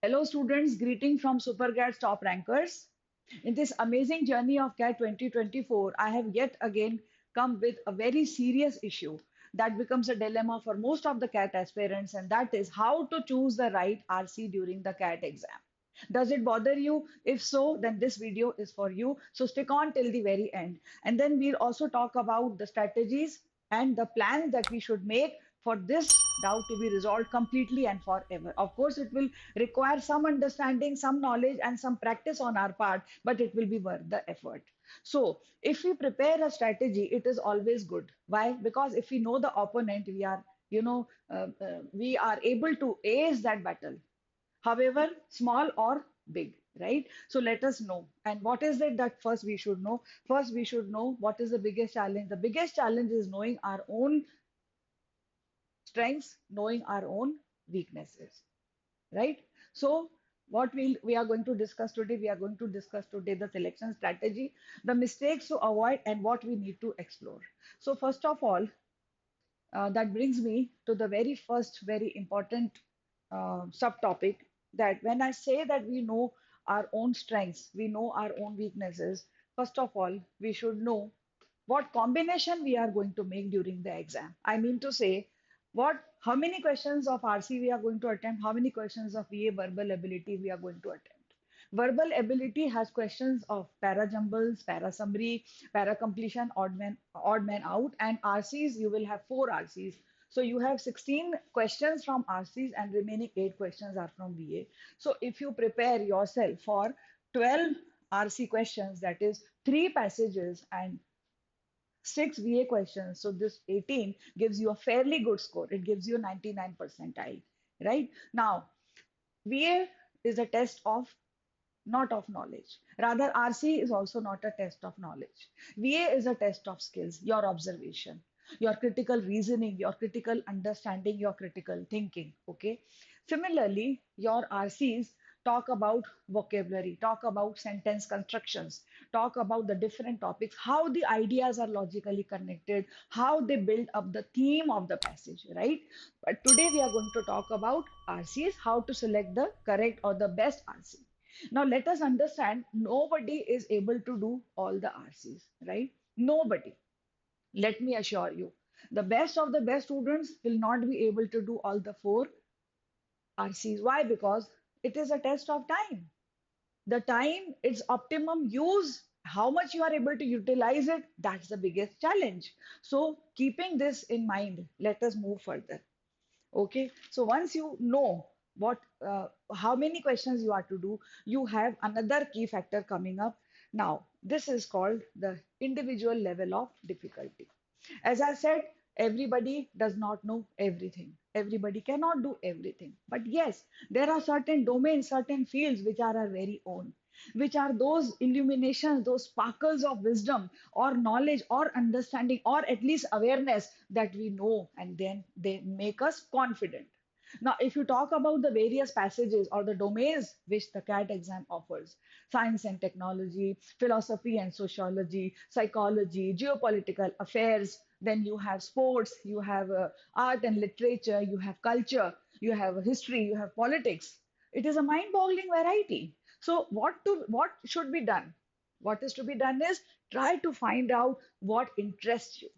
Hello, students. Greeting from SuperGAT's top rankers. In this amazing journey of CAT 2024, I have yet again come with a very serious issue that becomes a dilemma for most of the CAT aspirants, and that is how to choose the right RC during the CAT exam. Does it bother you? If so, then this video is for you. So stick on till the very end. And then we'll also talk about the strategies and the plans that we should make for this doubt to be resolved completely and forever. Of course, it will require some understanding, some knowledge, and some practice on our part, but it will be worth the effort. So, if we prepare a strategy, it is always good. Why? Because if we know the opponent, we are able to ace that battle, however small or big, right? So let us know. And what is it that first we should know? First, we should know what is the biggest challenge. The biggest challenge is knowing our own strengths, knowing our own weaknesses, right? So what we are going to discuss today, we are going to discuss today the selection strategy, the mistakes to avoid, and what we need to explore. So first of all, that brings me to the very first, very important subtopic, that when I say that we know our own strengths, we know our own weaknesses, first of all, we should know what combination we are going to make during the exam. I mean to say, how many questions of RC we are going to attempt, how many questions of VA verbal ability we are going to attempt. Verbal ability has questions of para jumbles, para summary, para completion, odd man out, and RCs, you will have four RCs. So you have 16 questions from RCs and remaining 8 questions are from VA. So if you prepare yourself for 12 RC questions, that is 3 passages and 6 VA questions, so this 18 gives you a fairly good score. It gives you 99 percentile, right? Now, VA is a test of not of knowledge. Rather, RC is also not a test of knowledge. VA is a test of skills, your observation, your critical reasoning, your critical understanding, your critical thinking. Okay. Similarly, your RCs talk about vocabulary, talk about sentence constructions, talk about the different topics, how the ideas are logically connected, how they build up the theme of the passage, right? But today we are going to talk about RCs, how to select the correct or the best RC. Now, let us understand nobody is able to do all the RCs, right? Nobody. Let me assure you, the best of the best students will not be able to do all the four RCs. Why? Because it is a test of time. The time, its optimum use, how much you are able to utilize it, that's the biggest challenge. So, keeping this in mind, let us move further. Okay, so once you know how many questions you are to do, you have another key factor coming up. Now, this is called the individual level of difficulty. As I said, everybody does not know everything. Everybody cannot do everything. But yes, there are certain domains, certain fields which are our very own, which are those illuminations, those sparkles of wisdom or knowledge or understanding or at least awareness that we know, and then they make us confident. Now, if you talk about the various passages or the domains which the CAT exam offers, science and technology, philosophy and sociology, psychology, geopolitical affairs, then you have sports, you have art and literature, you have culture, you have history, you have politics. It is a mind-boggling variety. So, what should be done? What is to be done is try to find out what interests you.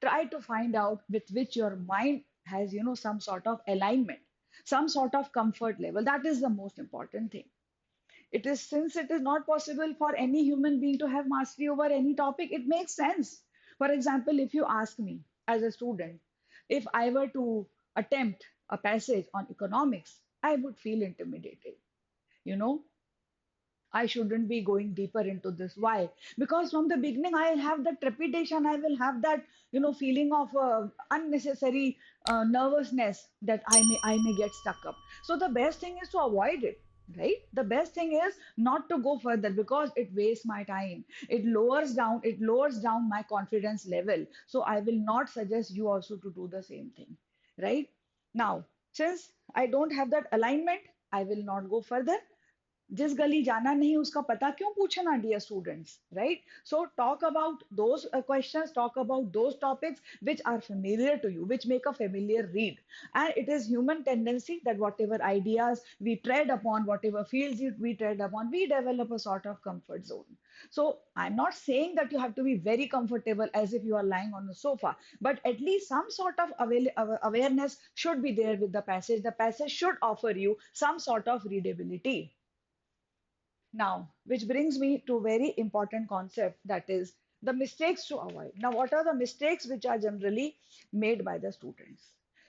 Try to find out with which your mind has, some sort of alignment, some sort of comfort level. That is the most important thing. It is, since it is not possible for any human being to have mastery over any topic, it makes sense. For example, if you ask me as a student, if I were to attempt a passage on economics, I would feel intimidated. You know, I shouldn't be going deeper into this. Why? Because from the beginning, I have that trepidation. I will have that, feeling of unnecessary nervousness that I may get stuck up. So the best thing is to avoid it, right? The best thing is not to go further because it wastes my time. It lowers down my confidence level. So I will not suggest you also to do the same thing, right? Now, since I don't have that alignment, I will not go further. जिस गली जाना नहीं उसका पता क्यों पूछना, dear students, right? So talk about those questions, talk about those topics which are familiar to you, which make a familiar read. And it is human tendency that whatever ideas we tread upon, whatever fields we tread upon, we develop a sort of comfort zone. So I'm not saying that you have to be very comfortable as if you are lying on the sofa, but at least some sort of awareness should be there with the passage. The passage should offer you some sort of readability. Now, which brings me to a very important concept, that is the mistakes to avoid. Now, what are the mistakes which are generally made by the students?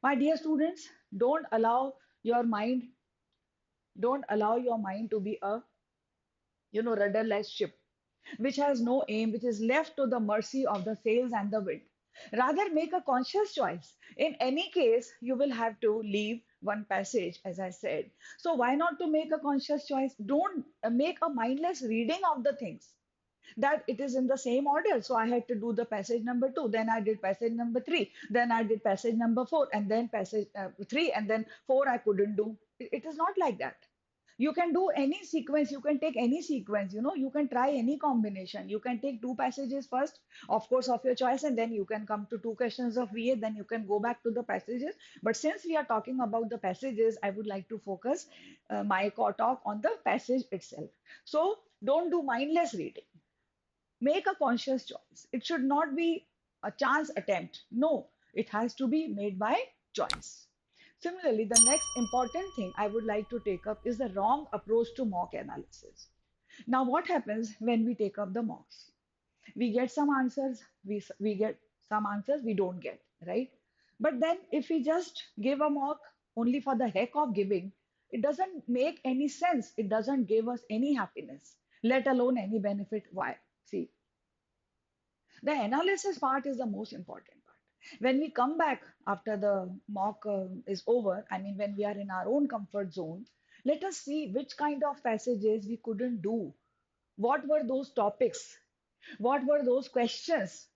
My dear students, your mind, don't allow your mind to be a rudderless ship which has no aim, which is left to the mercy of the sails and the wind. Rather, make a conscious choice. In any case, you will have to leave one passage, as I said. So, why not to make a conscious choice? Don't make a mindless reading of the things that it is in the same order. So I had to do the passage number two, then I did passage number three, then I did passage number four, and then passage three, and then four I couldn't do. It is not like that. You can do any sequence, you can take any sequence, you can try any combination. You can take two passages first, of course, of your choice, and then you can come to two questions of VA, then you can go back to the passages. But since we are talking about the passages, I would like to focus my talk on the passage itself. So don't do mindless reading. Make a conscious choice. It should not be a chance attempt. No, it has to be made by choice. Similarly, the next important thing I would like to take up is the wrong approach to mock analysis. Now, what happens when we take up the mocks? We get some answers, we get some answers we don't get, right? But then if we just give a mock only for the heck of giving, it doesn't make any sense. It doesn't give us any happiness, let alone any benefit. Why? See, the analysis part is the most important part. When we come back after the mock is over, I mean, when we are in our own comfort zone, let us see which kind of passages we couldn't do. What were those topics? What were those questions?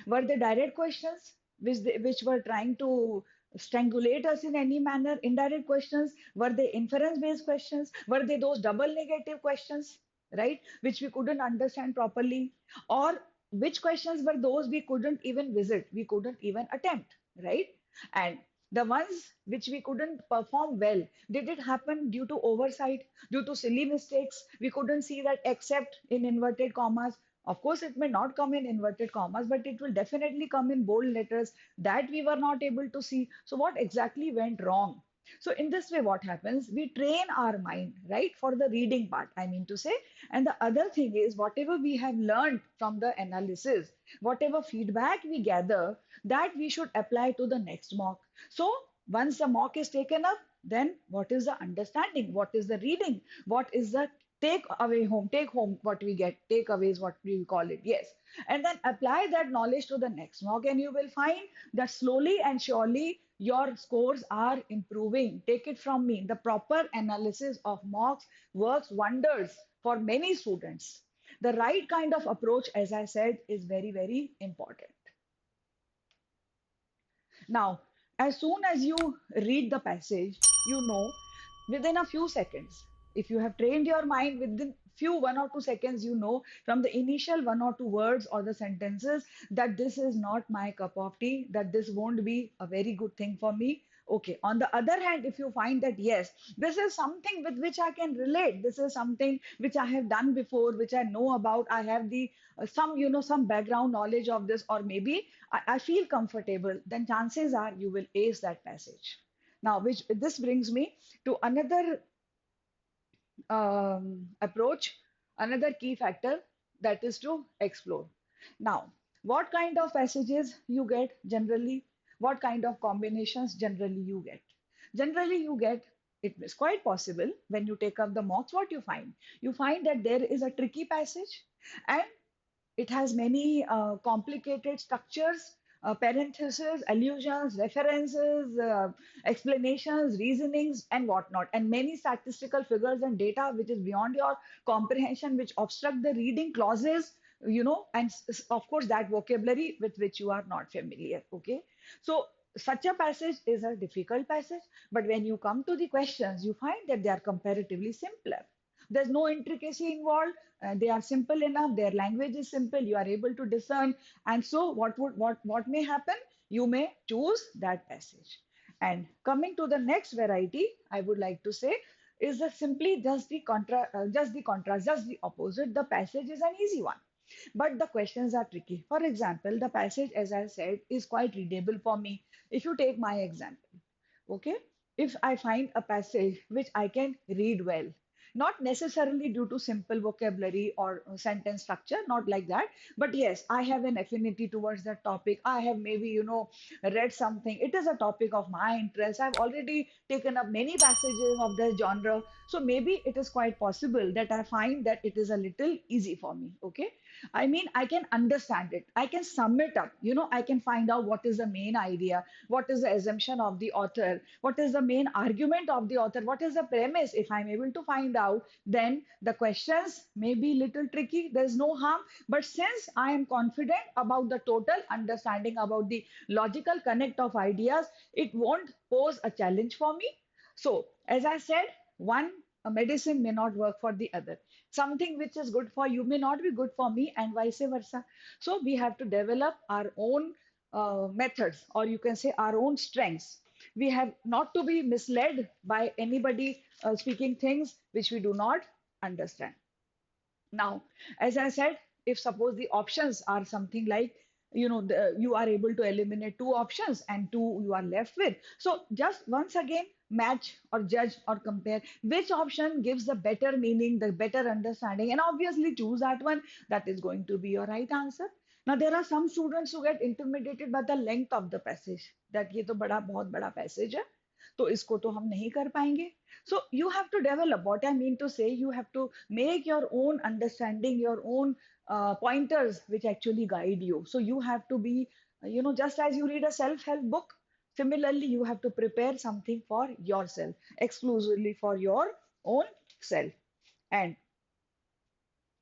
Were they direct questions which were trying to strangulate us in any manner? Indirect questions? Were they inference based questions? Were they those double negative questions, right? Which we couldn't understand properly? Or which questions were those we couldn't even visit, we couldn't even attempt, right? And the ones which we couldn't perform well, did it happen due to oversight, due to silly mistakes? We couldn't see that except in inverted commas. Of course, it may not come in inverted commas, but it will definitely come in bold letters that we were not able to see. So, what exactly went wrong? So, in this way, what happens? We train our mind, right, for the reading part, I mean to say. And the other thing is, whatever we have learned from the analysis, whatever feedback we gather, that we should apply to the next mock. So, once the mock is taken up, then what is the understanding? What is the reading? What is the take home what we get, takeaway is what we call it, yes. And then apply that knowledge to the next mock, and you will find that slowly and surely your scores are improving. Take it from me, the proper analysis of mocks works wonders for many students. The right kind of approach, as I said, is very, very important. Now, as soon as you read the passage, within a few seconds, if you have trained your mind within few 1 or 2 seconds, from the initial 1 or 2 words or the sentences that this is not my cup of tea, that this won't be a very good thing for me. Okay. On the other hand, if you find that yes, this is something with which I can relate, this is something which I have done before, which I know about, I have the some background knowledge of this, or maybe I feel comfortable, then chances are you will ace that passage. Now, which this brings me to another approach, another key factor, that is to explore. Now, what kind of passages you get generally? What kind of combinations generally you get? Generally, it is quite possible when you take up the mocks, what you find? You find that there is a tricky passage and it has many complicated structures, parentheses, allusions, references, explanations, reasonings, and whatnot, and many statistical figures and data which is beyond your comprehension, which obstruct the reading clauses, and of course that vocabulary with which you are not familiar. Okay, so such a passage is a difficult passage, but when you come to the questions, you find that they are comparatively simpler. There's no intricacy involved. They are simple enough. Their language is simple. You are able to discern. And so, what may happen? You may choose that passage. And coming to the next variety, I would like to say is that simply just the contrast, just the opposite. The passage is an easy one, but the questions are tricky. For example, the passage, as I said, is quite readable for me. If you take my example, okay, if I find a passage which I can read well, not necessarily due to simple vocabulary or sentence structure, not like that, but yes, I have an affinity towards that topic. I have maybe, read something. It is a topic of my interest. I've already taken up many passages of this genre. So maybe it is quite possible that I find that it is a little easy for me. Okay. I mean, I can understand it. I can sum it up. I can find out what is the main idea, what is the assumption of the author, what is the main argument of the author, what is the premise. If I'm able to find out, then the questions may be little tricky. There's no harm. But since I am confident about the total understanding about the logical connect of ideas, it won't pose a challenge for me. So, as I said, one a medicine may not work for the other. Something which is good for you may not be good for me, and vice versa. So, we have to develop our own methods, or you can say our own strengths. We have not to be misled by anybody speaking things which we do not understand. Now, as I said, if suppose the options are something like, you are able to eliminate two options and two you are left with. So just once again, match or judge or compare which option gives the better meaning, the better understanding, and obviously choose that one that is going to be your right answer. Now, there are some students who get intimidated by the length of the passage, that ये तो बड़ा बहुत बड़ा passage है, तो इसको तो हम नहीं कर पाएंगे. So you have to develop, what I mean to say, you have to make your own understanding, your own pointers which actually guide you. So you have to be, just as you read a self-help book, similarly you have to prepare something for yourself, exclusively for your own self. And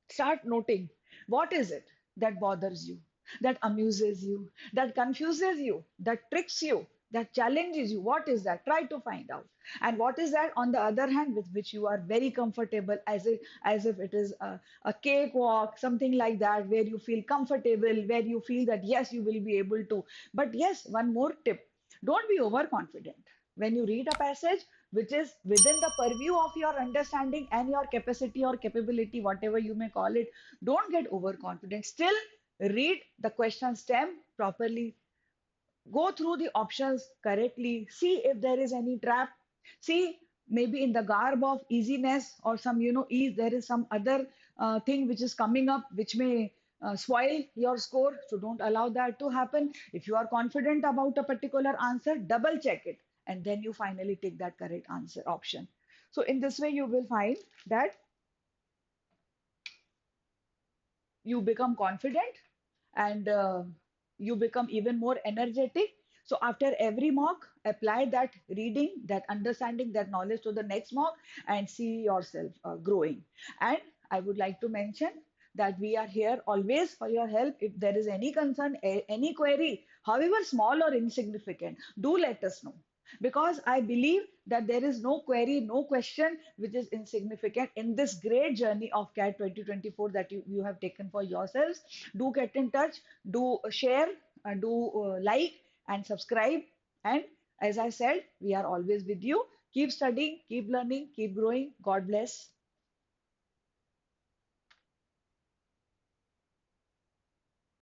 start noting, what is it that bothers you, that amuses you, that confuses you, that tricks you, that challenges you. What is that? Try to find out. And what is that, on the other hand, with which you are very comfortable, as if it is a cakewalk, something like that, where you feel comfortable, where you feel that yes, you will be able to. But yes, one more tip, don't be overconfident. When you read a passage which is within the purview of your understanding and your capacity or capability, whatever you may call it, don't get overconfident. Still, read the question stem properly, go through the options correctly, see if there is any trap, see maybe in the garb of easiness or some, ease, there is some other thing which is coming up which may spoil your score. So don't allow that to happen. If you are confident about a particular answer, double check it, and then you finally take that correct answer option. So in this way, you will find that you become confident, and you become even more energetic. So after every mock, apply that reading, that understanding, that knowledge to the next mock, and see yourself growing. And I would like to mention that we are here always for your help. If there is any concern, any query, however small or insignificant, do let us know, because I believe that there is no query, no question which is insignificant in this great journey of CAT 2024 that you have taken for yourselves. Do get in touch, do share, do like and subscribe. And as I said, we are always with you. Keep studying, keep learning, keep growing. God bless.